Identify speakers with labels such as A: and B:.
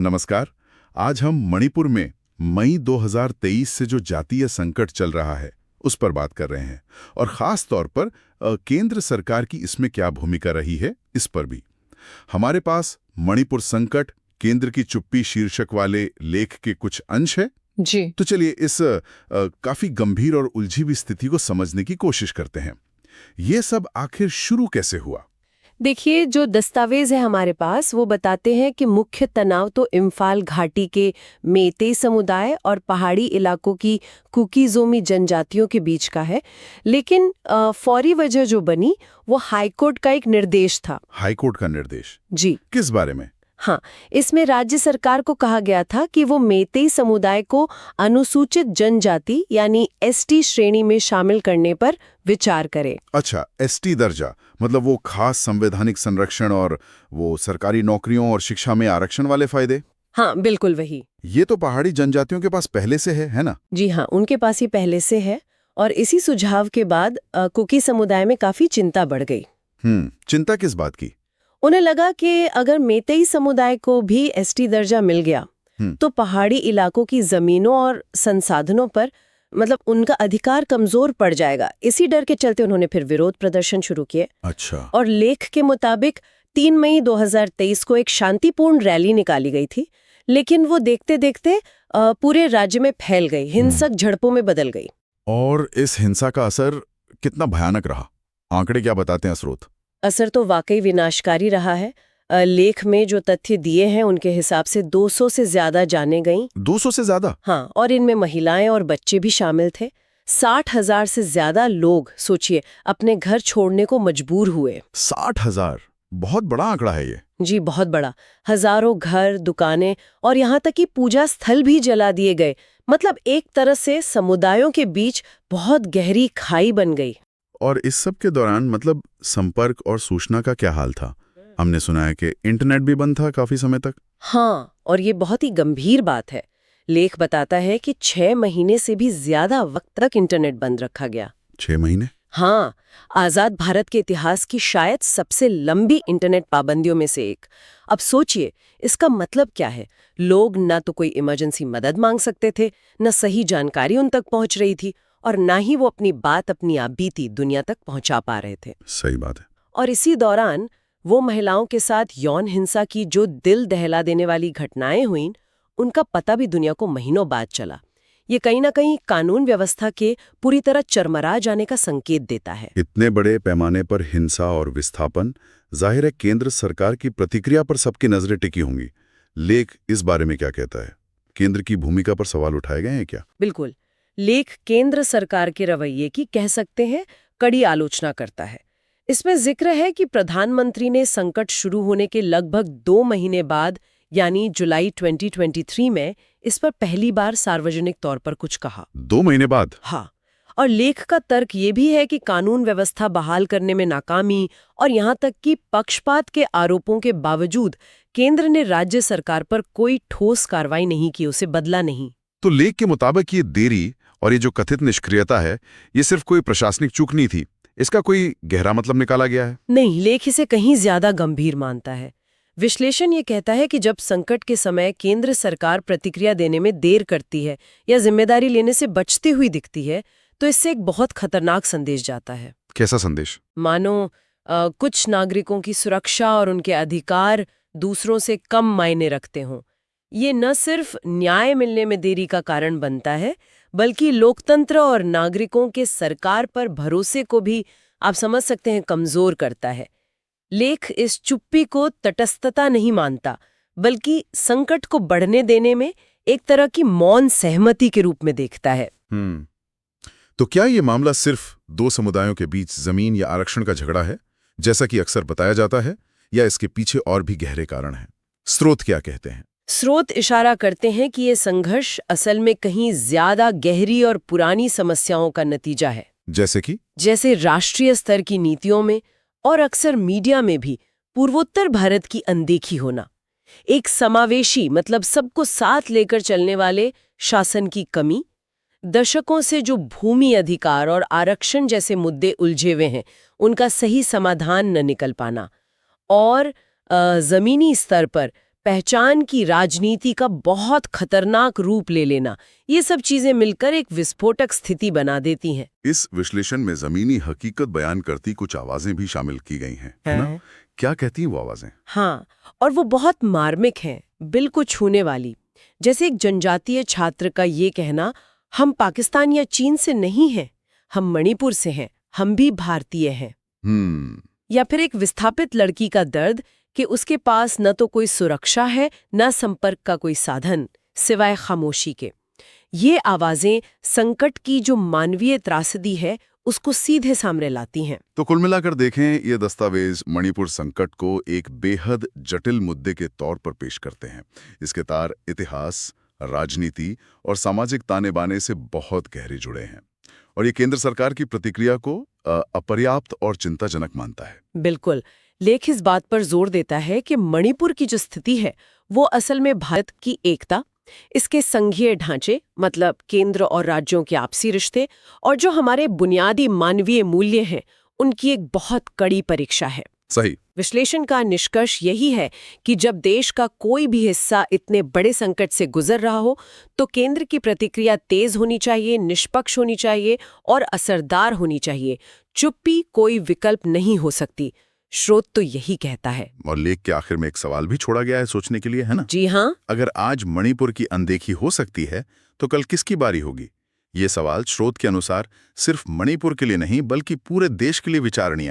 A: नमस्कार। आज हम मणिपुर में मई 2023 से जो जातीय संकट चल रहा है उस पर बात कर रहे हैं और खास तौर पर केंद्र सरकार की इसमें क्या भूमिका रही है इस पर भी। हमारे पास मणिपुर संकट केंद्र की चुप्पी शीर्षक वाले लेख के कुछ अंश है
B: जी।
A: तो चलिए इस काफी गंभीर और उलझी हुई स्थिति को समझने की कोशिश करते हैं। ये सब आखिर शुरू कैसे हुआ?
B: देखिए, जो दस्तावेज है हमारे पास वो बताते हैं कि मुख्य तनाव तो इम्फाल घाटी के मेइतेई समुदाय और पहाड़ी इलाकों की कुकी-जोमी जनजातियों के बीच का है, लेकिन फौरी वजह जो बनी वो हाईकोर्ट का एक निर्देश था।
A: हाईकोर्ट का निर्देश?
B: जी
A: किस बारे में?
B: हाँ, इसमें राज्य सरकार को कहा गया था कि वो मेइतेई समुदाय को अनुसूचित जनजाति यानी एसटी श्रेणी में शामिल करने पर विचार करे।
A: अच्छा, एसटी दर्जा मतलब वो खास संवैधानिक संरक्षण और वो सरकारी नौकरियों और शिक्षा में आरक्षण वाले फायदे?
B: हाँ, बिल्कुल वही।
A: ये तो पहाड़ी जनजातियों के पास पहले से है ना?
B: जी हाँ, उनके पास ही पहले से है और इसी सुझाव के बाद कुकी समुदाय में काफी चिंता बढ़ गई।
A: चिंता किस बात की?
B: उन्हें लगा कि अगर मेइतेई समुदाय को भी एसटी दर्जा मिल गया तो पहाड़ी इलाकों की जमीनों और संसाधनों पर मतलब उनका अधिकार कमजोर पड़ जाएगा। इसी डर के चलते उन्होंने फिर विरोध प्रदर्शन शुरू किए।
A: अच्छा।
B: और लेख के मुताबिक 3 मई 2023 को एक शांतिपूर्ण रैली निकाली गई थी, लेकिन वो देखते देखते पूरे राज्य में फैल गई, हिंसक झड़पों में बदल गई।
A: और इस हिंसा का असर कितना भयानक रहा? आंकड़े क्या बताते हैं स्रोत?
B: असर तो वाकई विनाशकारी रहा है। लेख में जो तथ्य दिए हैं उनके हिसाब से 200 से ज्यादा जानें गईं।
A: 200 से ज्यादा?
B: हाँ, और इनमें महिलाएं और बच्चे भी शामिल थे। 60,000 से ज्यादा लोग सोचिए अपने घर छोड़ने को मजबूर हुए।
A: 60,000? बहुत बड़ा आंकड़ा है ये।
B: जी, बहुत बड़ा। हजारों घर, दुकानें और यहाँ तक कि पूजा स्थल भी जला दिए गए। मतलब एक तरह से समुदायों के बीच बहुत गहरी खाई बन गई।
A: और इस सब के दौरान मतलब संपर्क और सूचना का क्या हाल था? हमने सुना है कि इंटरनेट भी बंद था काफी समय तक।
B: हाँ, और ये बहुत ही गंभीर बात है। लेख बताता है कि 6 महीने से भी ज्यादा वक्त तक इंटरनेट बंद रखा गया।
A: 6 महीने?
B: हाँ, आजाद भारत के इतिहास की शायद सबसे लंबी इंटरनेट पाबंदियों में से एक। अब सोचिए, इसका मतलब क्या है? लोग न तो कोई इमरजेंसी मदद मांग सकते थे, न सही जानकारी उन तक पहुंच रही थी और ना ही वो अपनी बात अपनी आप बीती दुनिया तक पहुंचा पा रहे थे।
A: सही बात है।
B: और इसी दौरान वो महिलाओं के साथ यौन हिंसा की जो दिल दहला देने वाली घटनाएं हुईं, उनका पता भी दुनिया को महीनों बाद चला। ये कहीं ना कहीं कानून व्यवस्था के पूरी तरह चरमरा जाने का संकेत देता है।
A: इतने बड़े पैमाने पर हिंसा और विस्थापन, जाहिर है केंद्र सरकार की प्रतिक्रिया पर सबकी नजरें टिकी होंगी। लेख इस बारे में क्या कहता है? केंद्र की भूमिका पर सवाल उठाए गए हैं क्या?
B: बिल्कुल। लेख केंद्र सरकार के रवैये की कह सकते हैं कड़ी आलोचना करता है। इसमें जिक्र है कि प्रधानमंत्री ने संकट शुरू होने के लगभग 2 महीने बाद यानी जुलाई 2023 में इस पर पहली बार सार्वजनिक तौर पर कुछ कहा।
A: 2 महीने बाद?
B: हाँ, और लेख का तर्क ये भी है कि कानून व्यवस्था बहाल करने में नाकामी और यहाँ तक कि पक्षपात के आरोपों के बावजूद केंद्र ने राज्य सरकार पर कोई ठोस कार्रवाई नहीं की, उसे बदला नहीं।
A: तो लेख के मुताबिक ये देरी और ये जो कथित निष्क्रियता है, ये सिर्फ कोई प्रशासनिक चूक नहीं थी, इसका कोई गहरा मतलब निकाला गया है?
B: नहीं, लेख इसे कहीं ज्यादा गंभीर मानता है। विश्लेषण ये कहता है कि जब संकट के समय केंद्र सरकार प्रतिक्रिया देने में देर करती है या जिम्मेदारी लेने से बचती हुई दिखती है, तो इससे एक बहुत खतरनाक संदेश जाता है।
A: कैसा संदेश?
B: मानो कुछ नागरिकों की सुरक्षा और उनके अधिकार दूसरों से कम मायने रखते हों। ये न सिर्फ न्याय मिलने में देरी का कारण बनता है, बल्कि लोकतंत्र और नागरिकों के सरकार पर भरोसे को भी आप समझ सकते हैं कमजोर करता है। लेख इस चुप्पी को तटस्थता नहीं मानता, बल्कि संकट को बढ़ने देने में एक तरह की मौन सहमति के रूप में देखता है।
A: तो क्या ये मामला सिर्फ 2 समुदायों के बीच जमीन या आरक्षण का झगड़ा है, जैसा कि अक्सर बताया जाता है, या इसके पीछे और भी गहरे कारण हैं? स्रोत क्या कहते हैं?
B: स्रोत इशारा करते हैं कि ये संघर्ष असल में कहीं ज्यादा गहरी और पुरानी समस्याओं का नतीजा है।
A: जैसे कि?
B: जैसे राष्ट्रीय स्तर की नीतियों में और अक्सर मीडिया में भी पूर्वोत्तर भारत की अनदेखी होना, एक समावेशी मतलब सबको साथ लेकर चलने वाले शासन की कमी, दशकों से जो भूमि अधिकार और आरक्षण जैसे मुद्दे उलझे हुए हैं उनका सही समाधान न निकल पाना, और जमीनी स्तर पर पहचान की राजनीति का बहुत खतरनाक रूप ले लेना, ये सब चीजें मिलकर एक विस्फोटक स्थिति बना देती हैं।
A: इस विश्लेषण में जमीनी हकीकत बयान करती कुछ आवाजें भी शामिल की गई हैं, है ना? क्या कहती हैं वो आवाजें?
B: हाँ, और वो बहुत मार्मिक हैं, दिल को छूने वाली। जैसे एक जनजातीय छात्र का ये कहना, हम पाकिस्तान या चीन से नहीं हैं, हम मणिपुर से हैं, हम भी भारतीय हैं। या फिर एक विस्थापित लड़की का दर्द कि उसके पास न तो कोई सुरक्षा है, न संपर्क का कोई साधन, सिवाय खामोशी के। ये आवाजें संकट की जो मानवीय त्रासदी है, उसको सीधे सामने लाती हैं।
A: तो कुल मिलाकर देखें, ये दस्तावेज मणिपुर संकट को एक बेहद जटिल मुद्दे के तौर पर पेश करते हैं। इसके तार इतिहास, राजनीति और सामाजिक ताने बाने से बहुत गहरे जुड़े हैं, और ये केंद्र सरकार की प्रतिक्रिया को अपर्याप्त और चिंताजनक मानता है।
B: बिल्कुल। लेख इस बात पर जोर देता है कि मणिपुर की जो स्थिति है, वो असल में भारत की एकता, इसके संघीय ढांचे, मतलब केंद्र और राज्यों के आपसी रिश्ते, और जो हमारे बुनियादी मानवीय मूल्य हैं, उनकी एक बहुत कड़ी परीक्षा है।
A: सही।
B: विश्लेषण का निष्कर्ष यही है कि जब देश का कोई भी हिस्सा इतने बड़े संकट से गुजर रहा हो, तो केंद्र की प्रतिक्रिया तेज होनी चाहिए, निष्पक्ष होनी चाहिए और असरदार होनी चाहिए। चुप्पी कोई विकल्प नहीं हो सकती। स्रोत तो यही कहता है।
A: और लेख के आखिर में एक सवाल भी छोड़ा गया है सोचने के लिए, है ना?
B: जी हाँ।
A: अगर आज मणिपुर की अनदेखी हो सकती है, तो कल किसकी बारी होगी? ये सवाल स्रोत के अनुसार सिर्फ मणिपुर के लिए नहीं, बल्कि पूरे देश के लिए विचारणीय